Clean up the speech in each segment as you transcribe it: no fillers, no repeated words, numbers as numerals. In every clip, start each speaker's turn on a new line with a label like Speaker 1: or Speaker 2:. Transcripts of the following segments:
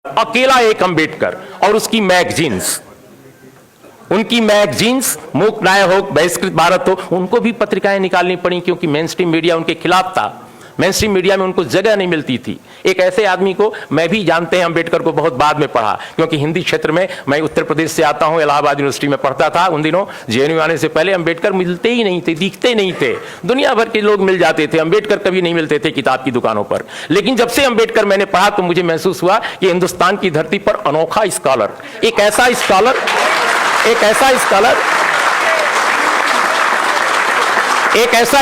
Speaker 1: अकेला एक अंबेडकर और उसकी मैगजीन्स, उनकी मैगजीन्स मूक न्याय हो, बहिष्कृत भारत हो, उनको भी पत्रिकाएं निकालनी पड़ी क्योंकि मेन स्ट्रीम मीडिया उनके खिलाफ था। मेन स्ट्रीम मीडिया में उनको जगह नहीं मिलती थी। एक ऐसे आदमी को मैं भी जानते हैं, अंबेडकर को बहुत बाद में पढ़ा क्योंकि हिंदी क्षेत्र में मैं उत्तर प्रदेश से आता हूं, इलाहाबाद यूनिवर्सिटी में पढ़ता था। उन दिनों जेएनयू आने से पहले अंबेडकर मिलते ही नहीं थे, दिखते नहीं थे। दुनिया भर के लोग मिल जाते थे, अंबेडकर कभी नहीं मिलते थे किताब की दुकानों पर। लेकिन जब से अंबेडकर मैंने पढ़ा तो मुझे महसूस हुआ कि हिंदुस्तान की धरती पर अनोखा स्कॉलर, एक ऐसा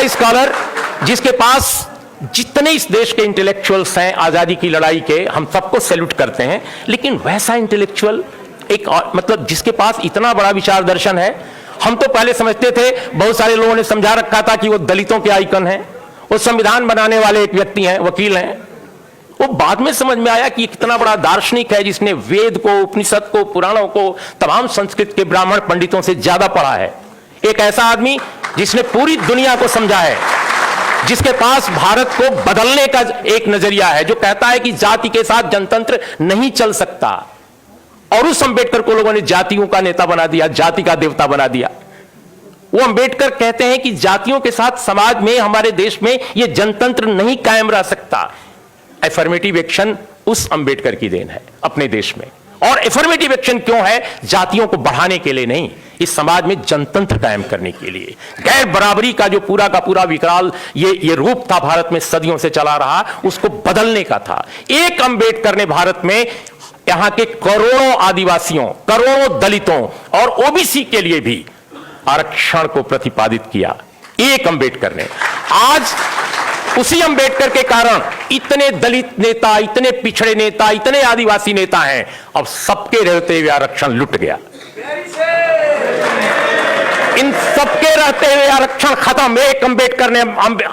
Speaker 1: स्कॉलर जिसके पास जितने इस देश के इंटेलेक्चुअल्स हैं आजादी की लड़ाई के, हम सबको सैल्यूट करते हैं, लेकिन वैसा इंटेलेक्चुअल एक मतलब जिसके पास इतना बड़ा विचार दर्शन है। हम तो पहले समझते थे, बहुत सारे लोगों ने समझा रखा था कि वो दलितों के आइकन हैं, वो संविधान बनाने वाले एक व्यक्ति हैं, वकील हैं। वो बाद में समझ में आया कि कितना बड़ा दार्शनिक है जिसने वेद को, उपनिषद को, पुराणों को, तमाम संस्कृत के ब्राह्मण पंडितों से ज्यादा पढ़ा है। एक ऐसा आदमी जिसने पूरी दुनिया को समझा है, जिसके पास भारत को बदलने का एक नजरिया है, जो कहता है कि जाति के साथ जनतंत्र नहीं चल सकता। और उस अंबेडकर को लोगों ने जातियों का नेता बना दिया, जाति का देवता बना दिया। वो अंबेडकर कहते हैं कि जातियों के साथ समाज में, हमारे देश में यह जनतंत्र नहीं कायम रह सकता। एफर्मेटिव एक्शन उस अंबेडकर की देन है अपने देश में। और एफर्मेटिव एक्शन क्यों है? जातियों को बढ़ाने के लिए नहीं, इस समाज में जनतंत्र कायम करने के लिए। गैर बराबरी का जो पूरा का पूरा विकराल ये रूप था भारत में सदियों से चला रहा, उसको बदलने का था। एक अंबेडकर ने भारत में यहां के करोड़ों आदिवासियों, करोड़ों दलितों और ओबीसी के लिए भी आरक्षण को प्रतिपादित किया। एक अंबेडकर ने। आज उसी अंबेडकर के कारण इतने दलित नेता, इतने पिछड़े नेता, इतने आदिवासी नेता हैं। अब सबके रहते हुए आरक्षण लुट गया। इन सबके रहते हुए आरक्षण खत्म। एक अंबेडकर ने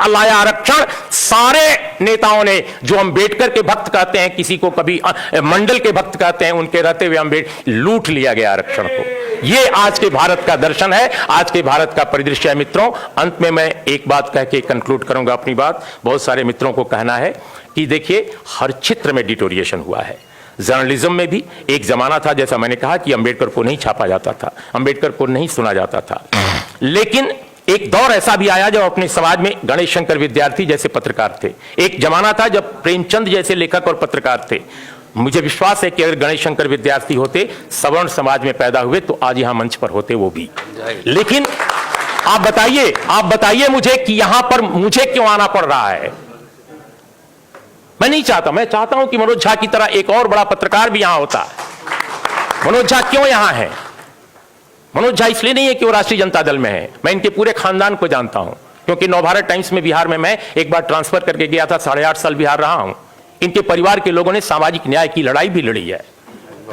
Speaker 1: लाया आरक्षण। सारे नेताओं ने, जो अंबेडकर के भक्त कहते हैं, किसी को कभी मंडल के भक्त कहते हैं, उनके रहते हुए अंबेडकर लूट लिया गया आरक्षण को। ये आज के भारत का दर्शन है, आज के भारत का परिदृश्य है। मित्रों, अंत में मैं एक बात कह के कंक्लूड करूंगा अपनी बात। बहुत सारे मित्रों को कहना है कि देखिए, हर क्षेत्र में डिटोरिएशन हुआ है। जर्नलिज्म में भी एक जमाना था, जैसा मैंने कहा, कि अंबेडकर को नहीं छापा जाता था, अंबेडकर को नहीं सुना जाता था। लेकिन एक दौर ऐसा भी आया जब अपने समाज में गणेश शंकर विद्यार्थी जैसे पत्रकार थे। एक जमाना था जब प्रेमचंद जैसे लेखक और पत्रकार थे। मुझे विश्वास है कि अगर गणेश शंकर विद्यार्थी होते, सवर्ण समाज में पैदा हुए, तो आज यहां मंच पर होते वो भी। लेकिन आप बताइए मुझे कि यहां पर मुझे क्यों आना पड़ रहा है? मैं नहीं चाहता। मैं चाहता हूं कि मनोज झा की तरह एक और बड़ा पत्रकार भी यहां होता। मनोज झा क्यों यहां है? मनोज झा इसलिए नहीं है कि वो राष्ट्रीय जनता दल में है। मैं इनके पूरे खानदान को जानता हूं, क्योंकि नवभारत टाइम्स में बिहार में मैं एक बार ट्रांसफर करके गया था। 8.5 साल बिहार रहा हूं। इनके परिवार के लोगों ने सामाजिक न्याय की लड़ाई भी लड़ी है।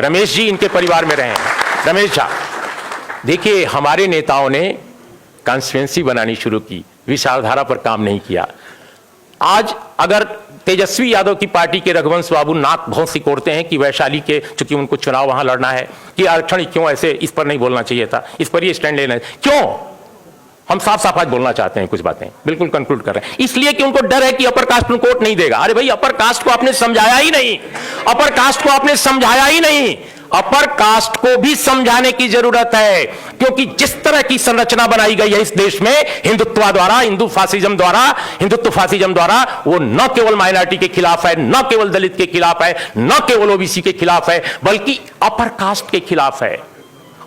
Speaker 1: रमेश जी इनके परिवार में रहे हैं। रमेश झा, देखिए, हमारे नेताओं ने कॉन्स्टिट्यूएंसी बनानी शुरू की, विचारधारा पर काम नहीं किया। आज अगर तेजस्वी यादव की पार्टी के रघुवंश बाबू नाक बहुत सिकोड़ते हैं कि वैशाली के, चूंकि उनको चुनाव वहां लड़ना है, कि आरक्षण क्यों ऐसे, इस पर नहीं बोलना चाहिए था, इस पर ये स्टैंड लेना है, क्यों? हम साफ साफ आज बोलना चाहते हैं कुछ बातें, बिल्कुल कंक्लूड कर रहे हैं। इसलिए कि उनको डर है कि अपर कास्ट को कोर्ट नहीं देगा। अरे भाई, अपर कास्ट को आपने समझाया ही नहीं, अपर कास्ट को आपने समझाया ही नहीं। अपर कास्ट को भी समझाने की जरूरत है, क्योंकि जिस तरह की संरचना बनाई गई है इस देश में हिंदुत्व द्वारा, हिंदुत्व फासिज्म द्वारा, वो न केवल माइनॉरिटी के खिलाफ है, न केवल दलित के खिलाफ है, न केवल ओबीसी के खिलाफ है, बल्कि अपर कास्ट के खिलाफ है।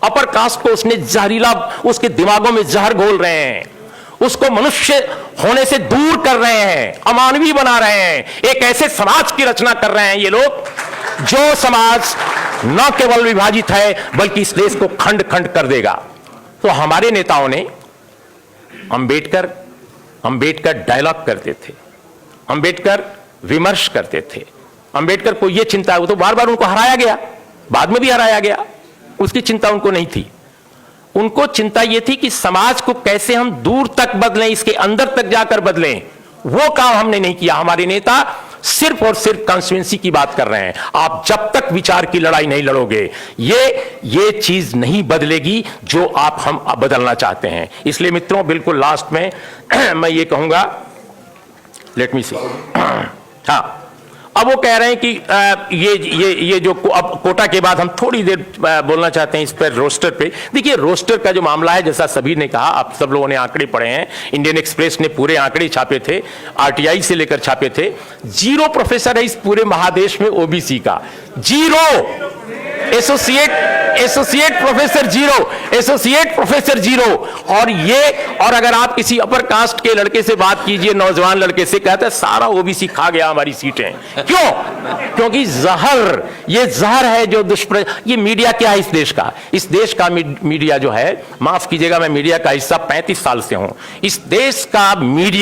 Speaker 1: अपर कास्ट को उसने जहरीला, उसके दिमागों में जहर घोल रहे हैं, उसको मनुष्य होने से दूर कर रहे हैं, अमानवीय बना रहे हैं। एक ऐसे समाज की रचना कर रहे हैं ये लोग, जो समाज न केवल विभाजित है, बल्कि इस देश को खंड खंड कर देगा। तो हमारे नेताओं ने अंबेडकर डायलॉग करते थे, अंबेडकर विमर्श करते थे। अंबेडकर को यह चिंता, वो तो बार बार उनको हराया गया, बाद में भी हराया गया, उसकी चिंता उनको नहीं थी। उनको चिंता यह थी कि समाज को कैसे हम दूर तक बदलें, इसके अंदर तक जाकर बदलें। वो काम हमने नहीं किया। हमारे नेता सिर्फ और सिर्फ कॉन्स्टिट्यूएंसी की बात कर रहे हैं। आप जब तक विचार की लड़ाई नहीं लड़ोगे, ये चीज नहीं बदलेगी जो हम बदलना चाहते हैं। इसलिए मित्रों, बिल्कुल लास्ट में मैं ये कहूंगा, लेट मी सी, हाँ, अब वो कह रहे हैं कि ये जो अब कोटा के बाद हम थोड़ी देर बोलना चाहते हैं इस पर रोस्टर पे। देखिए रोस्टर का जो मामला है, जैसा सभी ने कहा, आप सब लोगों ने आंकड़े पढ़े हैं, इंडियन एक्सप्रेस ने पूरे आंकड़े छापे थे, आरटीआई से लेकर छापे थे। 0 प्रोफेसर है इस पूरे महादेश में ओबीसी का, 0 एसोसिएट प्रोफेसर 0, एसोसिएट प्रोफेसर 0। और अगर आप किसी अपर कास्ट के लड़के से बात कीजिए, नौजवान लड़के से, कहता है सारा ओबीसी खा गया हमारी सीटें। क्यों? क्योंकि जहर, ये जहर है जो ये मीडिया क्या है इस देश का? इस देश का मीडिया जो है, माफ कीजिएगा मैं मीडिया का हिस्सा 35 साल से हूं, इस देश का मीडिया